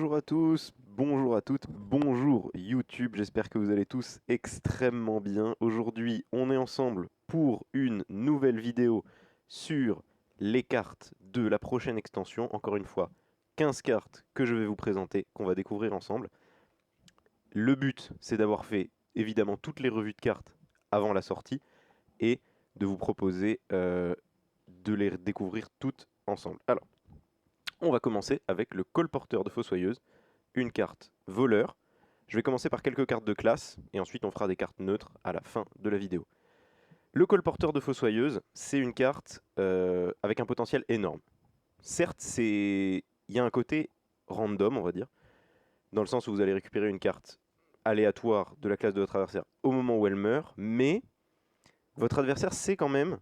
Bonjour à tous, bonjour à toutes, bonjour YouTube, j'espère que vous allez tous extrêmement bien. Aujourd'hui, on est ensemble pour une nouvelle vidéo sur les cartes de la prochaine extension. Encore une fois, 15 cartes que je vais vous présenter, qu'on va découvrir ensemble. Le but, c'est d'avoir fait évidemment toutes les revues de cartes avant la sortie et de vous proposer de les découvrir toutes ensemble. Alors, on va commencer avec le colporteur de Fossoyeuse, une carte voleur. Je vais commencer par quelques cartes de classe, et ensuite on fera des cartes neutres à la fin de la vidéo. Le colporteur de Fossoyeuse, c'est une carte avec un potentiel énorme. Certes, il y a un côté random, on va dire, dans le sens où vous allez récupérer une carte aléatoire de la classe de votre adversaire au moment où elle meurt, mais votre adversaire sait quand même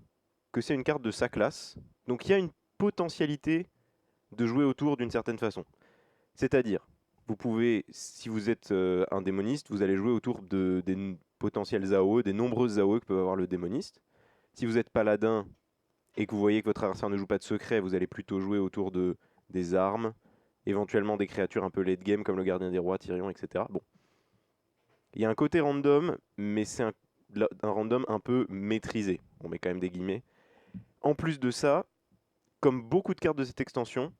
que c'est une carte de sa classe, donc il y a une potentialité de jouer autour d'une certaine façon. C'est-à-dire, vous pouvez, si vous êtes un démoniste, vous allez jouer autour des potentiels AOE, des nombreuses AOE que peut avoir le démoniste. Si vous êtes paladin et que vous voyez que votre adversaire ne joue pas de secret, vous allez plutôt jouer autour des armes, éventuellement des créatures un peu late game comme le gardien des rois, Tyrion, etc. Bon. Il y a un côté random, mais c'est un random un peu maîtrisé. On met quand même des guillemets. En plus de ça, comme beaucoup de cartes de cette extension,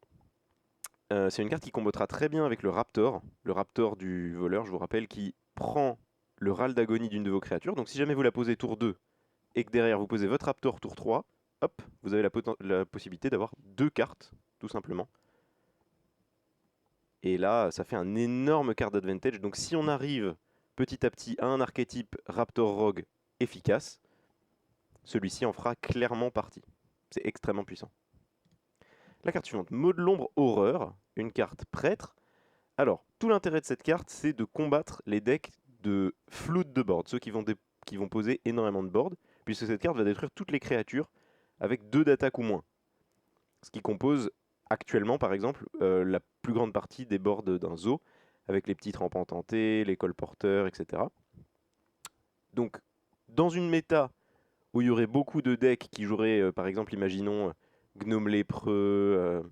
c'est une carte qui combotera très bien avec le Raptor du voleur, je vous rappelle, qui prend le râle d'agonie d'une de vos créatures. Donc si jamais vous la posez tour 2 et que derrière vous posez votre Raptor tour 3, hop, vous avez la possibilité d'avoir deux cartes, tout simplement. Et là, ça fait un énorme card advantage. Donc si on arrive petit à petit à un archétype Raptor Rogue efficace, celui-ci en fera clairement partie. C'est extrêmement puissant. La carte suivante, Mot de l'ombre Horreur, une carte prêtre. Alors, tout l'intérêt de cette carte, c'est de combattre les decks de flood de board, ceux qui vont poser énormément de board, puisque cette carte va détruire toutes les créatures avec 2 d'attaque ou moins. Ce qui compose actuellement, par exemple, la plus grande partie des boards d'un zoo, avec les petits trempes ententés, les colporteurs, etc. Donc, dans une méta où il y aurait beaucoup de decks qui joueraient, par exemple, imaginons Gnome lépreux,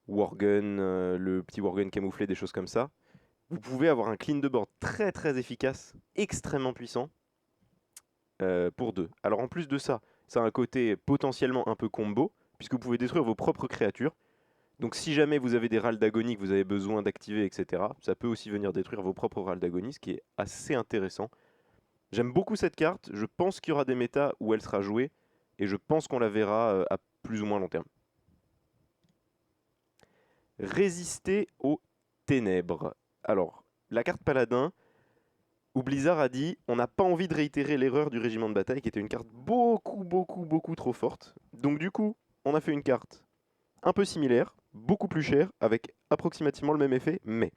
Worgen, le petit Worgen camouflé, des choses comme ça, vous pouvez avoir un clean de board très très efficace, extrêmement puissant, pour 2. Alors en plus de ça, ça a un côté potentiellement un peu combo, puisque vous pouvez détruire vos propres créatures. Donc si jamais vous avez des râles d'agonie que vous avez besoin d'activer, etc., ça peut aussi venir détruire vos propres râles d'agonie, ce qui est assez intéressant. J'aime beaucoup cette carte, je pense qu'il y aura des méta où elle sera jouée, et je pense qu'on la verra à plus ou moins long terme. Résister aux ténèbres. Alors, la carte paladin, où Blizzard a dit on n'a pas envie de réitérer l'erreur du régiment de bataille, qui était une carte beaucoup trop forte. Donc du coup, on a fait une carte un peu similaire, beaucoup plus chère, avec approximativement le même effet, mais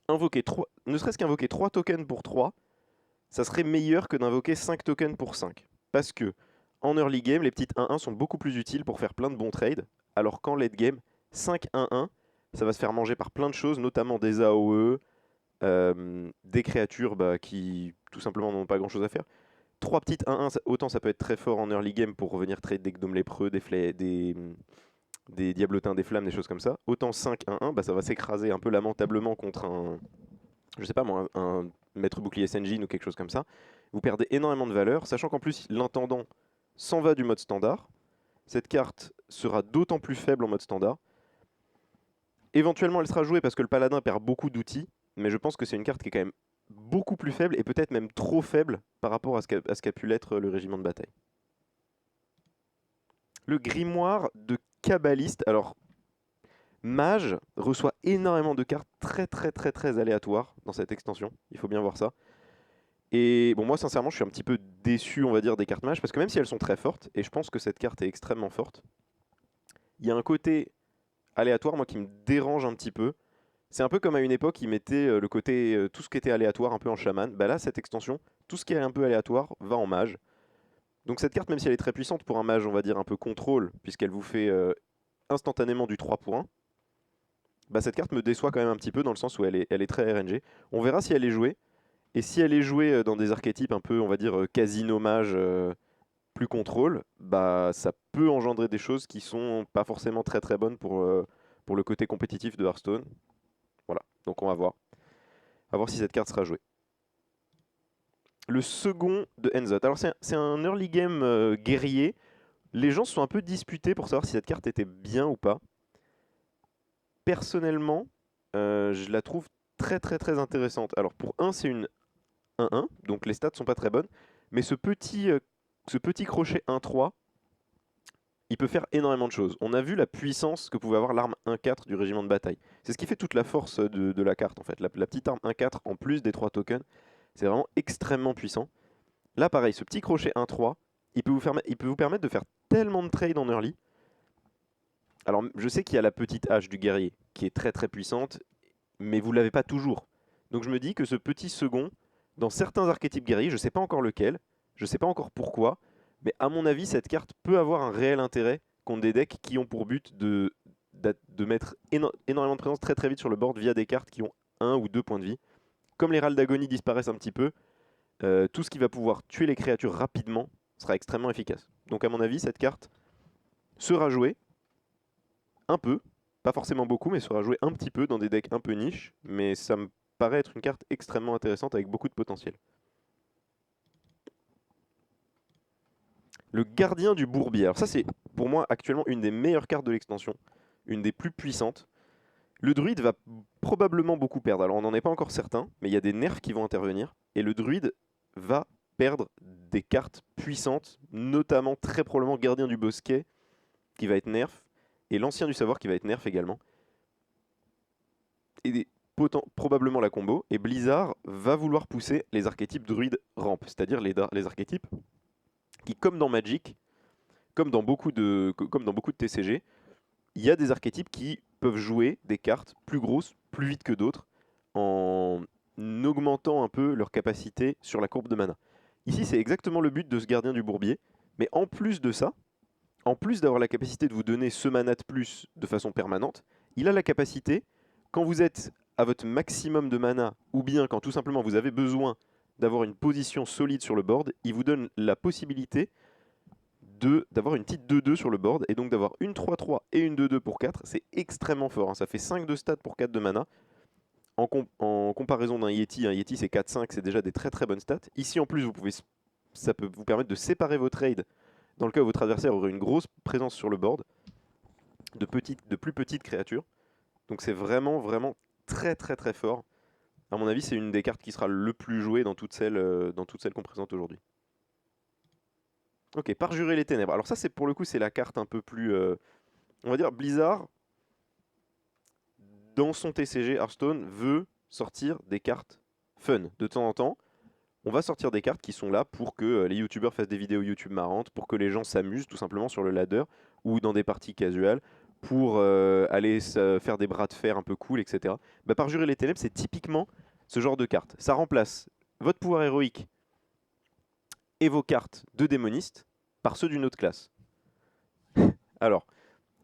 invoquer 3, ne serait-ce qu'invoquer 3 tokens pour 3, ça serait meilleur que d'invoquer 5 tokens pour 5. Parce que en early game, les petites 1-1 sont beaucoup plus utiles pour faire plein de bons trades, alors qu'en late game, 5-1-1, ça va se faire manger par plein de choses, notamment des AOE, des créatures qui tout simplement n'ont pas grand chose à faire. 3 petites 1-1, autant ça peut être très fort en early game pour revenir trade des gnomes lépreux, des diablotins, des flammes, des choses comme ça. Autant 5-1-1, ça va s'écraser un peu lamentablement contre un, je sais pas moi, un maître bouclier Senjin ou quelque chose comme ça. Vous perdez énormément de valeur, sachant qu'en plus l'intendant s'en va du mode standard. Cette carte sera d'autant plus faible en mode standard. Éventuellement elle sera jouée parce que le paladin perd beaucoup d'outils, mais je pense que c'est une carte qui est quand même beaucoup plus faible et peut-être même trop faible par rapport à ce qu'a pu l'être le régiment de bataille. Le grimoire de Kabbaliste. Alors, Mage reçoit énormément de cartes très aléatoires dans cette extension. Il faut bien voir ça. Et bon, moi sincèrement, je suis un petit peu déçu, on va dire, des cartes Mage, parce que même si elles sont très fortes, et je pense que cette carte est extrêmement forte, il y a un côté aléatoire, moi, qui me dérange un petit peu. C'est un peu comme à une époque, ils mettaient le côté, tout ce qui était aléatoire un peu en chaman. Bah là, cette extension, tout ce qui est un peu aléatoire va en mage. Donc cette carte, même si elle est très puissante pour un mage, on va dire un peu contrôle, puisqu'elle vous fait instantanément du 3 pour 1, bah cette carte me déçoit quand même un petit peu dans le sens où elle est très RNG. On verra si elle est jouée. Et si elle est jouée dans des archétypes un peu, on va dire, casino mage, plus contrôle, bah ça peut engendrer des choses qui sont pas forcément très bonnes pour le côté compétitif de Hearthstone. Voilà, donc on va voir. On va voir si cette carte sera jouée. Le second de Enzot. Alors c'est un early game guerrier. Les gens se sont un peu disputés pour savoir si cette carte était bien ou pas. Personnellement, je la trouve très très très intéressante. Alors pour 1, c'est une 1-1, donc les stats sont pas très bonnes. Mais ce petit crochet 1-3, il peut faire énormément de choses. On a vu la puissance que pouvait avoir l'arme 1-4 du régiment de bataille. C'est ce qui fait toute la force de la carte en fait. La petite arme 1-4 en plus des 3 tokens, c'est vraiment extrêmement puissant. Là pareil, ce petit crochet 1-3, il peut vous permettre de faire tellement de trades en early. Alors je sais qu'il y a la petite hache du guerrier qui est très très puissante, mais vous ne l'avez pas toujours. Donc je me dis que ce petit second, dans certains archétypes guerriers, je ne sais pas encore lequel, je ne sais pas encore pourquoi, mais à mon avis cette carte peut avoir un réel intérêt contre des decks qui ont pour but de mettre énormément de présence très très vite sur le board via des cartes qui ont 1 ou 2 points de vie. Comme les râles d'agonie disparaissent un petit peu, tout ce qui va pouvoir tuer les créatures rapidement sera extrêmement efficace. Donc à mon avis cette carte sera jouée un peu, pas forcément beaucoup, mais sera jouée un petit peu dans des decks un peu niche, mais ça me paraît être une carte extrêmement intéressante avec beaucoup de potentiel. Le gardien du bourbier. Alors ça c'est pour moi actuellement une des meilleures cartes de l'extension, une des plus puissantes. Le druide va probablement beaucoup perdre, alors on n'en est pas encore certain, mais il y a des nerfs qui vont intervenir, et le druide va perdre des cartes puissantes, notamment très probablement gardien du bosquet, qui va être nerf, et l'ancien du savoir qui va être nerf également. Et probablement la combo, et Blizzard va vouloir pousser les archétypes druide ramp, c'est-à-dire les archétypes qui, comme dans Magic, comme dans beaucoup de TCG, il y a des archétypes qui peuvent jouer des cartes plus grosses, plus vite que d'autres, en augmentant un peu leur capacité sur la courbe de mana. Ici, c'est exactement le but de ce gardien du bourbier, mais en plus de ça, en plus d'avoir la capacité de vous donner ce mana de plus de façon permanente, il a la capacité, quand vous êtes à votre maximum de mana, ou bien quand tout simplement vous avez besoin d'avoir une position solide sur le board, il vous donne la possibilité d'avoir une petite 2-2 sur le board, et donc d'avoir une 3-3 et une 2-2 pour 4, c'est extrêmement fort, hein. Ça fait 5 de stats pour 4 de mana. En comparaison d'un Yeti c'est 4-5, c'est déjà des très très bonnes stats. Ici en plus, ça peut vous permettre de séparer vos trades dans le cas où votre adversaire aurait une grosse présence sur le board, de plus petites créatures. Donc c'est vraiment vraiment très très très fort. À mon avis, c'est une des cartes qui sera le plus jouée dans toutes celles qu'on présente aujourd'hui. Ok, Parjurer les ténèbres. Alors ça, c'est pour le coup, c'est la carte un peu plus... on va dire, Blizzard, dans son TCG, Hearthstone, veut sortir des cartes fun. De temps en temps, on va sortir des cartes qui sont là pour que les youtubeurs fassent des vidéos YouTube marrantes, pour que les gens s'amusent tout simplement sur le ladder ou dans des parties casuales, pour aller faire des bras de fer un peu cool, etc. Bah, Parjurer les ténèbres, c'est typiquement ce genre de carte. Ça remplace votre pouvoir héroïque et vos cartes de démoniste par ceux d'une autre classe. Alors,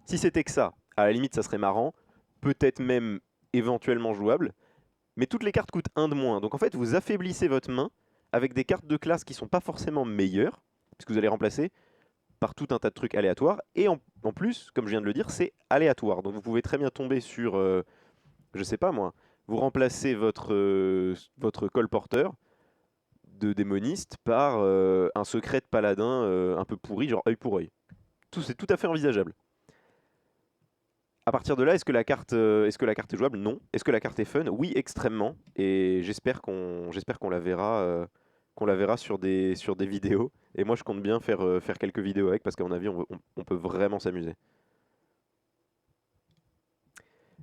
si c'était que ça, à la limite ça serait marrant, peut-être même éventuellement jouable, mais toutes les cartes coûtent 1 de moins. Donc en fait, vous affaiblissez votre main avec des cartes de classe qui ne sont pas forcément meilleures, puisque vous allez remplacer par tout un tas de trucs aléatoires, et en plus, comme je viens de le dire, c'est aléatoire. Donc vous pouvez très bien tomber sur, je sais pas moi, vous remplacez votre colporteur de démoniste par un secret de paladin un peu pourri, genre œil pour œil. C'est tout à fait envisageable. À partir de là, est-ce que la carte est jouable? Non. Est-ce que la carte est fun? Oui, extrêmement. Et j'espère qu'on qu'on la verra sur des vidéos. Et moi, je compte bien faire quelques vidéos avec, parce qu'à mon avis, on peut vraiment s'amuser.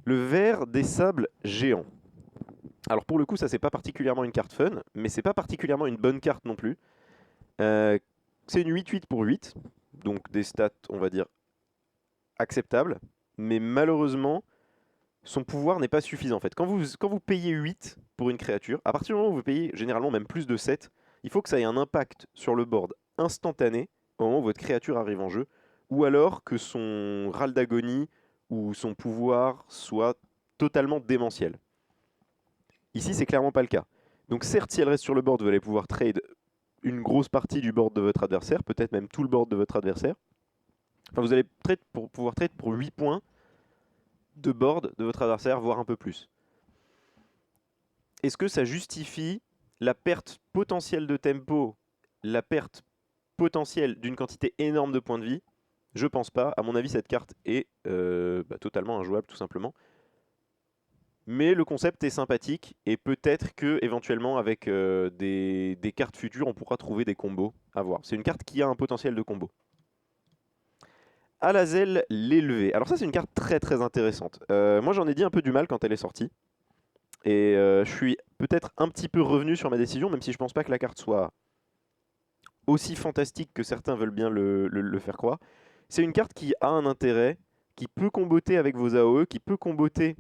Le ver des sables géants. Alors pour le coup, ça c'est pas particulièrement une carte fun, mais c'est pas particulièrement une bonne carte non plus. C'est une 8-8 pour 8, donc des stats, on va dire, acceptables. Mais malheureusement, son pouvoir n'est pas suffisant en fait. Quand vous payez 8 pour une créature, à partir du moment où vous payez généralement même plus de 7, il faut que ça ait un impact sur le board instantané au moment où votre créature arrive en jeu, ou alors que son râle d'agonie ou son pouvoir soit totalement démentiel. Ici, c'est clairement pas le cas. Donc certes, si elle reste sur le board, vous allez pouvoir trade une grosse partie du board de votre adversaire, peut-être même tout le board de votre adversaire. Enfin, vous allez pouvoir trade pour 8 points de board de votre adversaire, voire un peu plus. Est-ce que ça justifie la perte potentielle de tempo, la perte potentielle d'une quantité énorme de points de vie? Je pense pas. À mon avis, cette carte est totalement injouable, tout simplement. Mais le concept est sympathique et peut-être que éventuellement avec des cartes futures, on pourra trouver des combos à voir. C'est une carte qui a un potentiel de combo. Alazel l'élevé. Alors ça, c'est une carte très très intéressante. Moi, j'en ai dit un peu du mal quand elle est sortie. Et je suis peut-être un petit peu revenu sur ma décision, même si je pense pas que la carte soit aussi fantastique que certains veulent bien le faire croire. C'est une carte qui a un intérêt, qui peut comboter avec vos AOE, qui peut comboter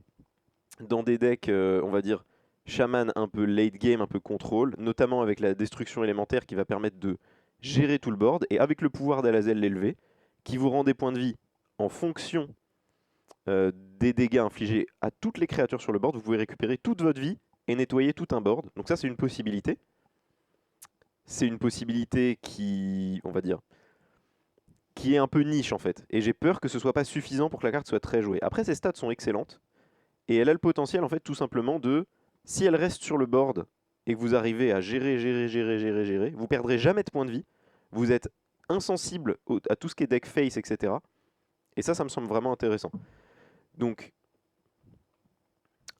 dans des decks, on va dire, shaman un peu late game, un peu contrôle, notamment avec la destruction élémentaire qui va permettre de gérer tout le board, et avec le pouvoir d'Alazel l'élevé, qui vous rend des points de vie en fonction des dégâts infligés à toutes les créatures sur le board. Vous pouvez récupérer toute votre vie et nettoyer tout un board. Donc ça, c'est une possibilité. C'est une possibilité qui, on va dire, qui est un peu niche en fait. Et j'ai peur que ce soit pas suffisant pour que la carte soit très jouée. Après, ses stats sont excellentes. Et elle a le potentiel en fait tout simplement de, si elle reste sur le board et que vous arrivez à gérer, vous perdrez jamais de points de vie. Vous êtes insensible à tout ce qui est deck face, etc. Et ça me semble vraiment intéressant. Donc,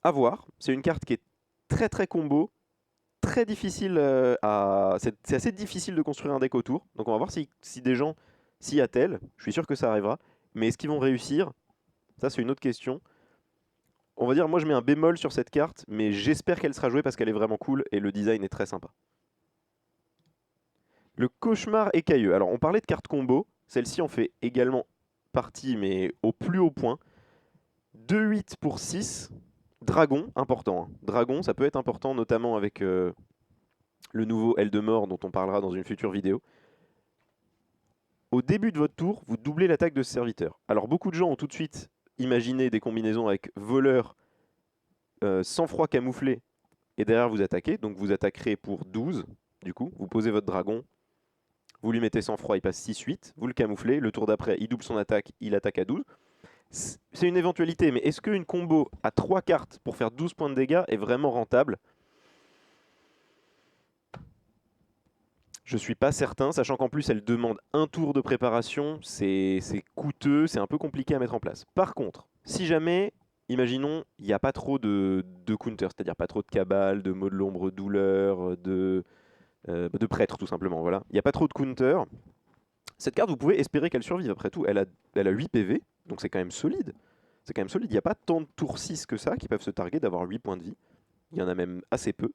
à voir. C'est une carte qui est très très combo, très difficile à... C'est assez difficile de construire un deck autour. Donc on va voir si des gens s'y attellent. Je suis sûr que ça arrivera. Mais est-ce qu'ils vont réussir? Ça, c'est une autre question. On va dire, moi je mets un bémol sur cette carte, mais j'espère qu'elle sera jouée parce qu'elle est vraiment cool et le design est très sympa. Le cauchemar écailleux. Alors on parlait de cartes combo, celle-ci en fait également partie, mais au plus haut point. 2-8 pour 6. Dragon, important. Hein. Dragon, ça peut être important, notamment avec le nouveau Eldemort dont on parlera dans une future vidéo. Au début de votre tour, vous doublez l'attaque de ce serviteur. Alors beaucoup de gens ont tout de suite imaginé des combinaisons avec voleur, sang-froid camouflé, et derrière vous attaquez. Donc vous attaquerez pour 12, du coup. Vous posez votre dragon, vous lui mettez sang-froid, il passe 6-8, vous le camouflez. Le tour d'après, il double son attaque, il attaque à 12. C'est une éventualité, mais est-ce qu'une combo à 3 cartes pour faire 12 points de dégâts est vraiment rentable? Je suis pas certain, sachant qu'en plus elle demande un tour de préparation, c'est coûteux, c'est un peu compliqué à mettre en place. Par contre, si jamais, imaginons, il n'y a pas trop de counter, c'est-à-dire pas trop de cabale, de mot de l'ombre douleur, de prêtre tout simplement, voilà. Il n'y a pas trop de counter. Cette carte, vous pouvez espérer qu'elle survive, après tout, elle a 8 PV, donc c'est quand même solide. C'est quand même solide, il n'y a pas tant de tours 6 que ça qui peuvent se targuer d'avoir 8 points de vie. Il y en a même assez peu.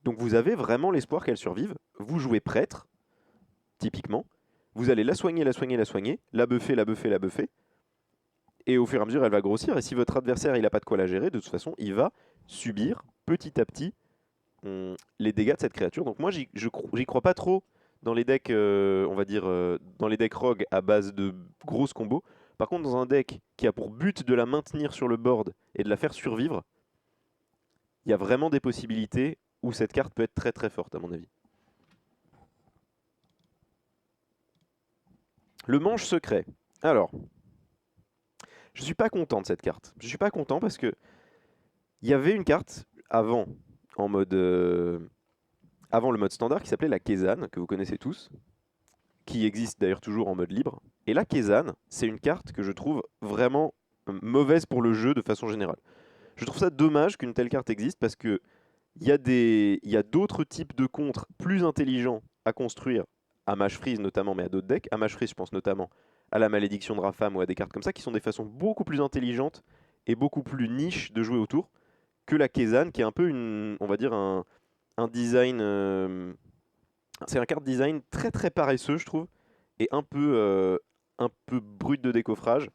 Donc vous avez vraiment l'espoir qu'elle survive. Vous jouez prêtre, typiquement. Vous allez la soigner, la buffer, la buffer. Et au fur et à mesure, elle va grossir. Et si votre adversaire il n'a pas de quoi la gérer, de toute façon, il va subir petit à petit les dégâts de cette créature. Donc moi, j'y crois pas trop dans les decks, on va dire, dans les decks rogue à base de grosses combos. Par contre, dans un deck qui a pour but de la maintenir sur le board et de la faire survivre, il y a vraiment des possibilités où cette carte peut être très très forte à mon avis. Le manche secret. Alors, je suis pas content de cette carte. Je suis pas content parce que il y avait une carte avant, en mode avant le mode standard, qui s'appelait la Kezan, que vous connaissez tous, qui existe d'ailleurs toujours en mode libre. Et la Kezan, c'est une carte que je trouve vraiment mauvaise pour le jeu de façon générale. Je trouve ça dommage qu'une telle carte existe parce que il y a d'autres types de contres plus intelligents à construire, à Mage Freeze notamment, mais à d'autres decks. À Mage Freeze, je pense notamment à la Malédiction de Rafam ou à des cartes comme ça, qui sont des façons beaucoup plus intelligentes et beaucoup plus niche de jouer autour que la Kezan, qui est un peu on va dire un design... c'est un card design très très paresseux, je trouve, et un peu brut de décoffrage.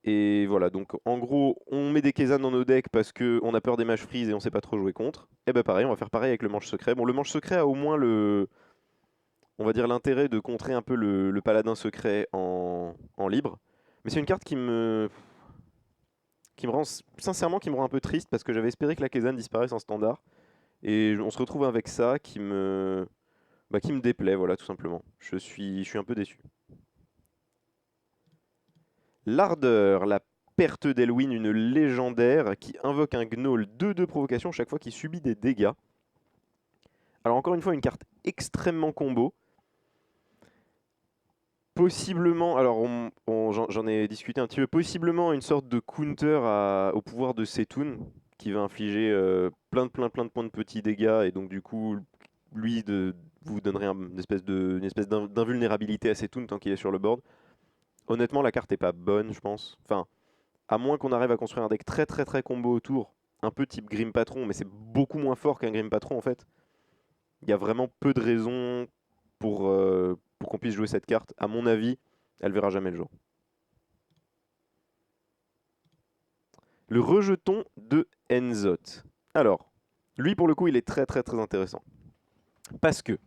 Et voilà, donc en gros, on met des Kezan dans nos decks parce qu'on a peur des Mage Freeze et on sait pas trop jouer contre. Et ben pareil, on va faire pareil avec le manche secret. Bon, le manche secret a au moins on va dire l'intérêt de contrer un peu le paladin secret en libre. Mais c'est une carte qui me rend, sincèrement, qui me rend un peu triste parce que j'avais espéré que la Kezan disparaisse en standard. Et on se retrouve avec ça qui me déplaît, voilà, tout simplement. Je suis un peu déçu. L'ardeur, la Perte d'Elwyn, une légendaire qui invoque un Gnoll 2-2 provocation chaque fois qu'il subit des dégâts. Alors encore une fois, une carte extrêmement combo. Possiblement, alors j'en ai discuté un petit peu, possiblement une sorte de counter au pouvoir de Setun, qui va infliger plein de points de petits dégâts, et donc du coup, lui, vous donnerez une espèce d'invulnérabilité à Setun tant qu'il est sur le board. Honnêtement, la carte est pas bonne, je pense. Enfin, à moins qu'on arrive à construire un deck très combo autour, un peu type Grim Patron, mais c'est beaucoup moins fort qu'un Grim Patron en fait. Il y a vraiment peu de raisons pour qu'on puisse jouer cette carte. À mon avis, elle verra jamais le jour. Le rejeton de Enzot. Alors, lui pour le coup, il est très intéressant. Parce que,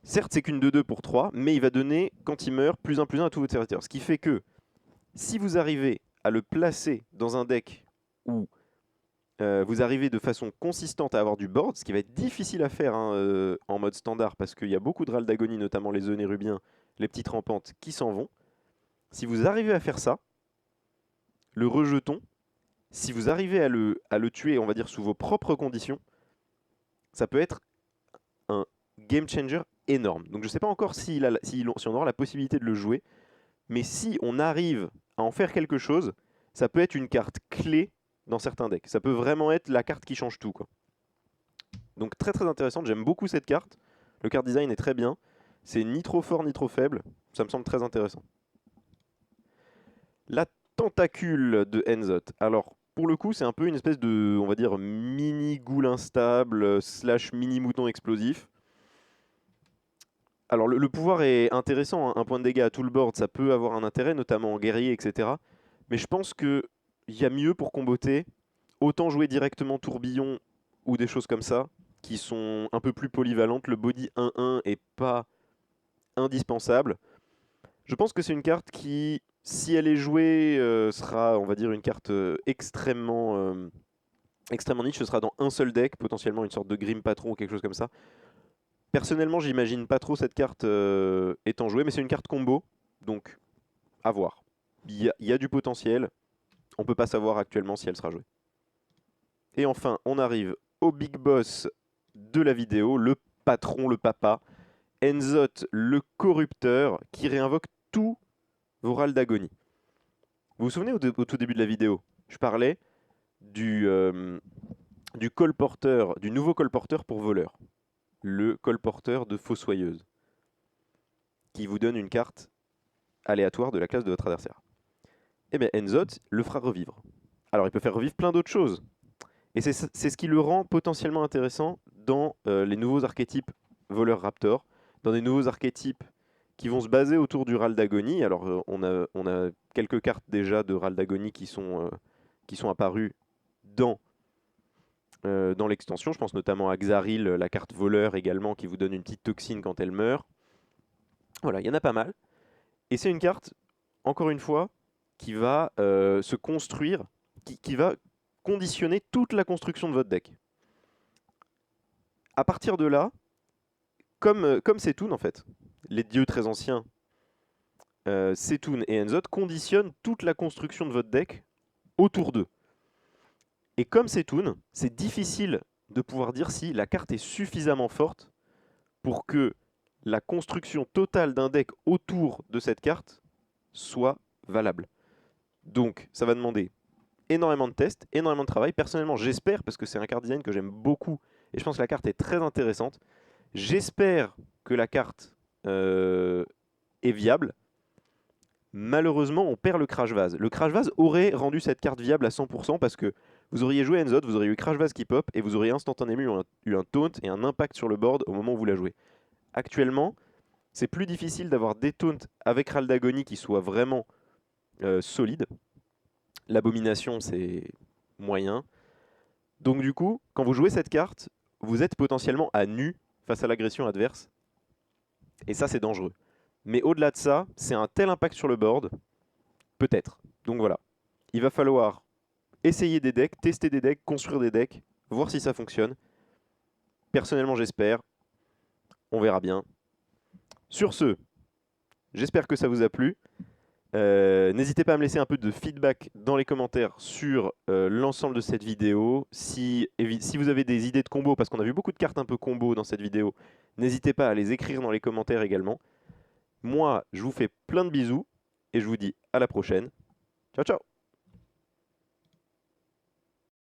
certes c'est qu'une 2-2 pour 3, mais il va donner, quand il meurt, +1/+1 à tous vos serviteurs. Ce qui fait que, si vous arrivez à le placer dans un deck où vous arrivez de façon consistante à avoir du board, ce qui va être difficile à faire hein, en mode standard, parce qu'il y a beaucoup de râles d'agonie, notamment les Onérubiens, les petites rampantes, qui s'en vont. Si vous arrivez à faire ça, le rejeton, si vous arrivez à le tuer, on va dire, sous vos propres conditions, ça peut être un game changer énorme. Donc je ne sais pas encore si on aura la possibilité de le jouer, mais si on arrive à en faire quelque chose, ça peut être une carte clé dans certains decks. Ça peut vraiment être la carte qui change tout, quoi. Donc très intéressante, j'aime beaucoup cette carte. Le card design est très bien. C'est ni trop fort ni trop faible. Ça me semble très intéressant. La tentacule de Enzot. Alors, pour le coup, c'est un peu une espèce de, on va dire, mini goule instable / mini mouton explosif. Alors, le pouvoir est intéressant, hein. Un point de dégâts à tout le board, ça peut avoir un intérêt, notamment en guerrier, etc. Mais je pense qu'il y a mieux pour comboter. Autant jouer directement tourbillon ou des choses comme ça, qui sont un peu plus polyvalentes. Le body 1-1 est pas indispensable. Je pense que c'est une carte qui, si elle est jouée, sera, on va dire, une carte extrêmement niche. Ce sera dans un seul deck, potentiellement une sorte de Grim Patron ou quelque chose comme ça. Personnellement, j'imagine pas trop cette carte étant jouée, mais c'est une carte combo, donc à voir. Il y a du potentiel, on peut pas savoir actuellement si elle sera jouée. Et enfin, on arrive au big boss de la vidéo, le patron, le papa, Enzot, le corrupteur, qui réinvoque tous vos râles d'agonie. Vous vous souvenez au tout début de la vidéo, je parlais du colporteur, du nouveau colporteur pour voleur, le colporteur de fossoyeuse, qui vous donne une carte aléatoire de la classe de votre adversaire. Eh bien, Enzot le fera revivre. Alors, il peut faire revivre plein d'autres choses. Et c'est ce qui le rend potentiellement intéressant dans les nouveaux archétypes voleur raptor, dans des nouveaux archétypes qui vont se baser autour du râle d'agonie. Alors on a quelques cartes déjà de râle d'agonie qui sont apparues dans l'extension. Je pense notamment à Xaril, la carte voleur également, qui vous donne une petite toxine quand elle meurt. Voilà, il y en a pas mal. Et c'est une carte, encore une fois, qui va se construire, qui va conditionner toute la construction de votre deck. À partir de là, comme Setun en fait, les dieux très anciens, Setun et Enzot conditionnent toute la construction de votre deck autour d'eux. Et comme Setun, c'est difficile de pouvoir dire si la carte est suffisamment forte pour que la construction totale d'un deck autour de cette carte soit valable. Donc ça va demander énormément de tests, énormément de travail. Personnellement, j'espère, parce que c'est un card design que j'aime beaucoup, et je pense que la carte est très intéressante, j'espère que la carte est viable. Malheureusement, on perd le Crash Vase. Le Crash Vase aurait rendu cette carte viable à 100% parce que vous auriez joué Enzot, vous auriez eu Crash Vase qui pop, et vous auriez instantanément eu un taunt et un impact sur le board au moment où vous la jouez. Actuellement, c'est plus difficile d'avoir des taunts avec Râle d'Agonie qui soient vraiment solides. L'abomination, c'est moyen. Donc du coup, quand vous jouez cette carte, vous êtes potentiellement à nu face à l'agression adverse. Et ça, c'est dangereux. Mais au-delà de ça, c'est un tel impact sur le board, peut-être. Donc voilà. Il va falloir essayer des decks, tester des decks, construire des decks, voir si ça fonctionne. Personnellement, j'espère. On verra bien. Sur ce, j'espère que ça vous a plu. N'hésitez pas à me laisser un peu de feedback dans les commentaires sur l'ensemble de cette vidéo. Si vous avez des idées de combos, parce qu'on a vu beaucoup de cartes un peu combo dans cette vidéo, n'hésitez pas à les écrire dans les commentaires également. Moi, je vous fais plein de bisous et je vous dis à la prochaine. Ciao, ciao!